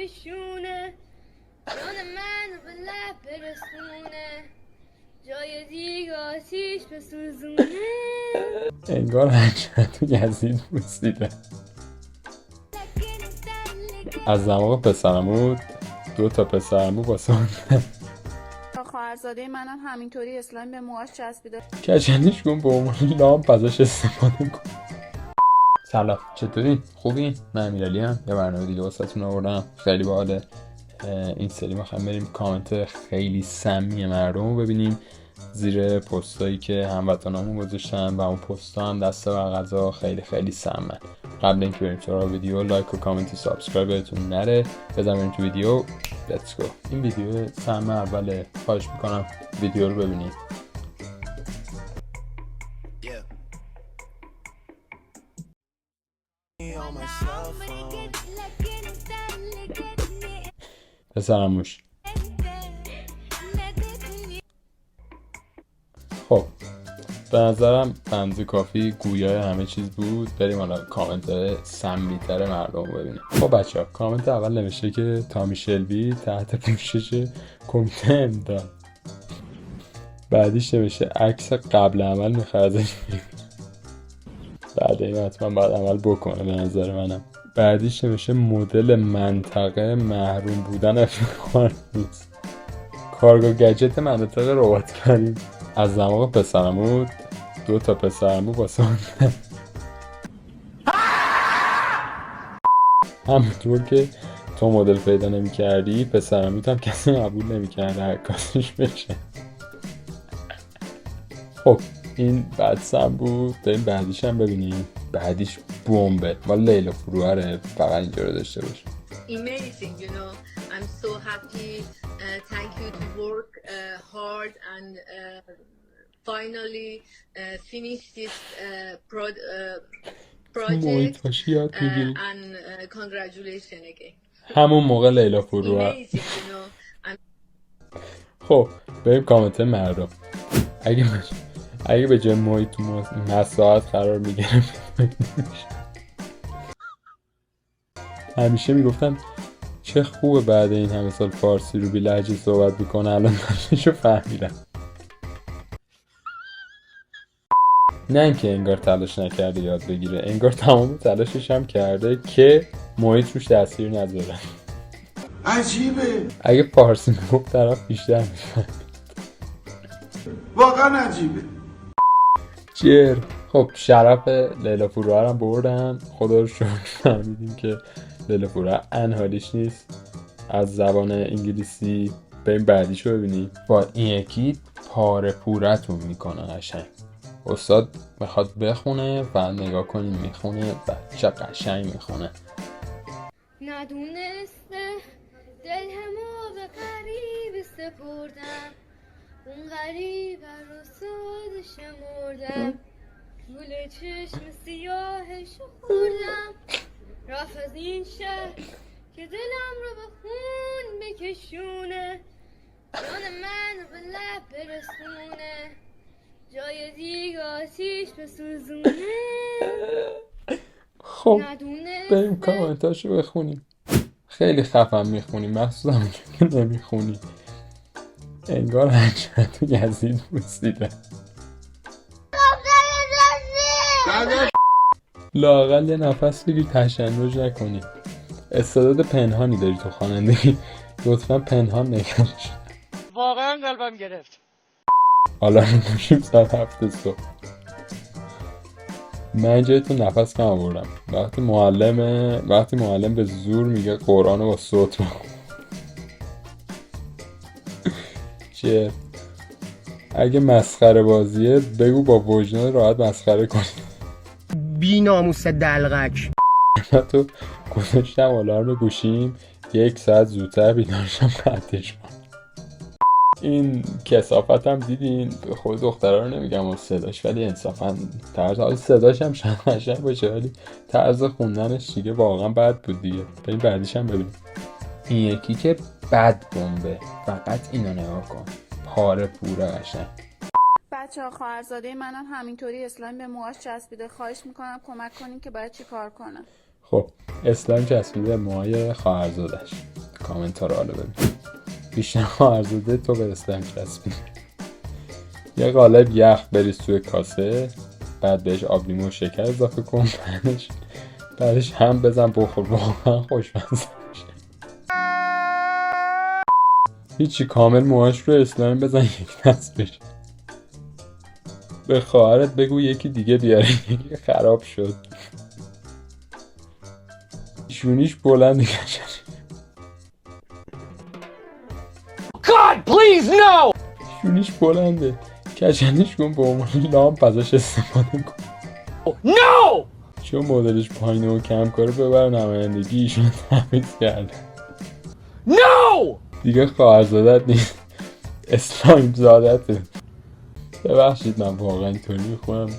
بکشونه، جان من به لب برسونه، جای دیگه آتیش بسوزونه. انگار هرچند تو یزید بوسیده. از دماغ پسرمو 2 تا پسرمو با ساندن. خواهرزاده منم همینطوری اسلایم به موهاش چسبیده. کچندیش کن به عنوان لامپ ازش استفاده کن. سلام، چطورین؟ خوبین؟ من امیرعلی ام. یه برنامه دیگه واسهتون آوردم. خیلی باحاله. این سری می‌خوایم بریم کامنت خیلی سمی مردم رو ببینیم زیر پستایی که هموطنامون گذاشتن و اون پستا هم دسته و غذا خیلی خیلی سمن. قبل اینکه بریم سراغ ویدیو، لایک و کامنت و سابسکرایب بهتون نره. بزن بریم تو ویدیو. لیتس گو. این ویدیو سم اوله. خواهش میکنم ویدیو رو ببینید. پسرموش. خب به نظرم بنز کافی گویای همه چیز بود. بریم حالا کامنت سمی‌تر مردم رو ببینیم. خب بچه ها، کامنت اول نوشته که تامی شلبی تحت پوشش کمیته امداد. بعدیش نوشته عکس قبل عمل میخواد ازش بگیریم. بعد این حتما باید عمل بکنه به نظر منم. بعدیش نوشته مدل منطقه محروم بودن افتخار نیست. کارگاه گجت مناطق ربات کردیم. از دماغ پسرمو 2 تا پسرمو با ساندن. همونطور که تو مدل پیدا نمی کردی پسرموت هم کسی قبول نمی کرده عکاسش بشه. خب این بعد سم بود. بریم بعدیش هم ببینیم. بعدیش بمبه. ولی لیلا فروهره، فقط اینجا رو داشته باش. Amazing, you know. I'm so happy. Thank you to work hard and finally finish this project and congratulations again. همون موقع لیلا فروهر. Amazing, you know. خب بریم کامنت مردم. اگه به جای محیط تو مساحت قرار میگرفت همیشه میگفتن چه خوبه بعد این همه سال فارسی رو بی لهجه صحبت میکنه، الان داشتشو فهمیدم. نه اینکه انگار تلاش نکرده یاد بگیره، انگار تمام تلاشش هم کرده که محیط روش تاثیر نذاره. عجیبه. اگه فارسی میگفت طرف بیشتر میفهمید. واقعا عجیبه. چیر. خب شرف لیلا فروهر هم بردم. خدا رو شکر فهمیدیم که لیلا فروهر انحالیش نیست از زبان انگلیسی. بریم بعدیشو ببینیم. با این یکی پاره پورتون میکنه قشنگ. استاد میخواد بخونه و نگاه کنیم میخونه و چه قشنگ میخونه. ندونسته دل همو به غریب سپردم، اون غریب رو ساده شمردم، گل چشم سیاهشو خوردم، رفت از این شهر که دلم رو به خون بکشونه، جان من به لب برسونه، جای دیگه آتیش بسوزونه. خب بریم کامنتاشو بخونیم. خیلی خفن میخونیم، مخصوصا که نمیخونیم. انگار هرچند تو یزید بوسیده. لااقل یه نفس بگیر تشنج نکنی. استعداد پنهانی داری تو خوانندگی، لطفا پنهان نگرش. واقعا قلبم گرفت. حالا میگوشیم ساعت 7 صبح. من جای تو نفس کم آوردم وقتی معلم به زور میگه قرآن رو با صوت بخون. چیه؟ اگه مسخره بازیه بگو با وجدان راحت مسخره کنی. بی ناموس دلغک. تو گذاشتم آلارم گوشیم 1 ساعت زودتر بیدارشم قطعش کنم. این کثافت هم دیدین. خود دخترها رو نمیگم و صداش، ولی انصافا طرز حالی صداش هم شاید قشنگ باشه ولی طرز خوندنش دیگه واقعا بد بود دیگه. بریم بعدیش هم ببینیم. این یکی که بد بمبه. فقط اینو نگاه کن، پاره پوره قشنگ. بچه ها خواهرزاده منم همینطوری اسلایم به موهاش چسبیده. خواهش میکنم کمک کنین که باید چی کار کنه. خب اسلایم چسبیده موهای خواهرزادش. کامنت ها رو حالا ببین. بیشتر خواهرزاده تو به اسلام چسبید. یه قالب یخ بریز توی کاسه، بعد بهش آب لیمو و شکر اضافه کن، بعدش هم بزن بخور، واقعا خوشمزه میشه. هیچی، کامل موهاش رو اسلامی بزن یک دست بشه. به خواهرت بگو یکی دیگه بیاره، یکی خراب شد. شونیش بلند کشن. God, please, no! شونیش بلنده، کشنش کن، به عنوان لامپ ازش استفاده کن. No! چون مدلش پایینه و کم کاره ببر نمایندگی ایشون تمیز کرده. No! دیگه خواهرزادت نیست، اسلایم زادته. ببخشید من واقعا اینطوری میخونم،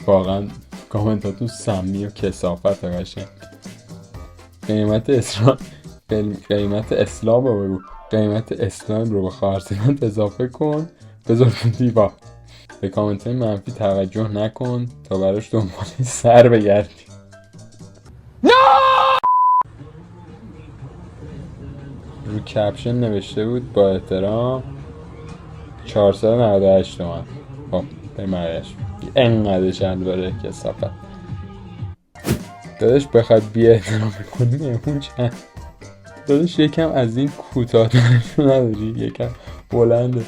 واقعا کامنتاتون سمی و کثافت قشنگ. قیمت اسلام رو بگو، قیمت اسلام رو به خواهرزادت اضافه کن، بذار تو دیوار. به کامنت های منفی توجه نکن تا براش دنبال سر بگردی. رو کپشن نوشته بود با احترام 498 تومن. خب بمرش اینقدر چند باره کثافت. داداش بخواد بی احترام کنی مهمون چند؟ داداش یکم از این کوتاه‌ترشو نداری؟ یکم بلنده.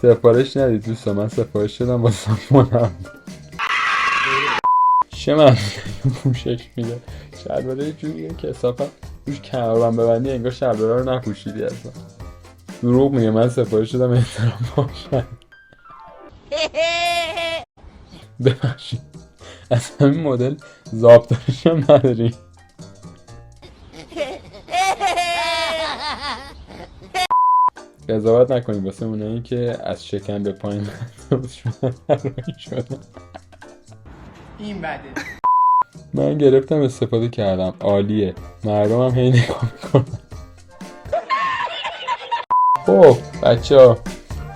سفارش ندید دوستان، من سفارش شدم با سامونم. چه من پوشش میده شلواره جوریه کثافت، روش کمربند ببندی انگار شلواره رو نپوشیدی اصلا. دروغ میگه، من سفارش شدم احترام باشن. ببخشید از همین مدل ضابطه‌اش هم نداری. قضاوت نکنید واسه اونایی که از شکم به پایین شدن. این بده. من گرفتم استفاده کردم، عالیه، مردم هم هی نگاه میکنن. خب بچه ها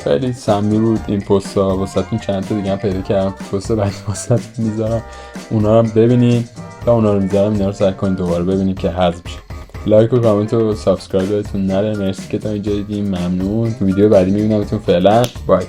خیلی سمی بود این پست ها، واسهتون چند تا دیگه هم پیدا کردم پست بعد واسهتون میذارم، اونا رو هم ببینید. تا اونا رو میذارم اینا رو سعی کنید دوباره ببینید که حذف بشه. لایک و کامنت و سابسکرایب یادتون نره. مرسی که تا اینجا دیدین، ممنون. تو ویدیو بعدی میبینمتون، فعلا بای.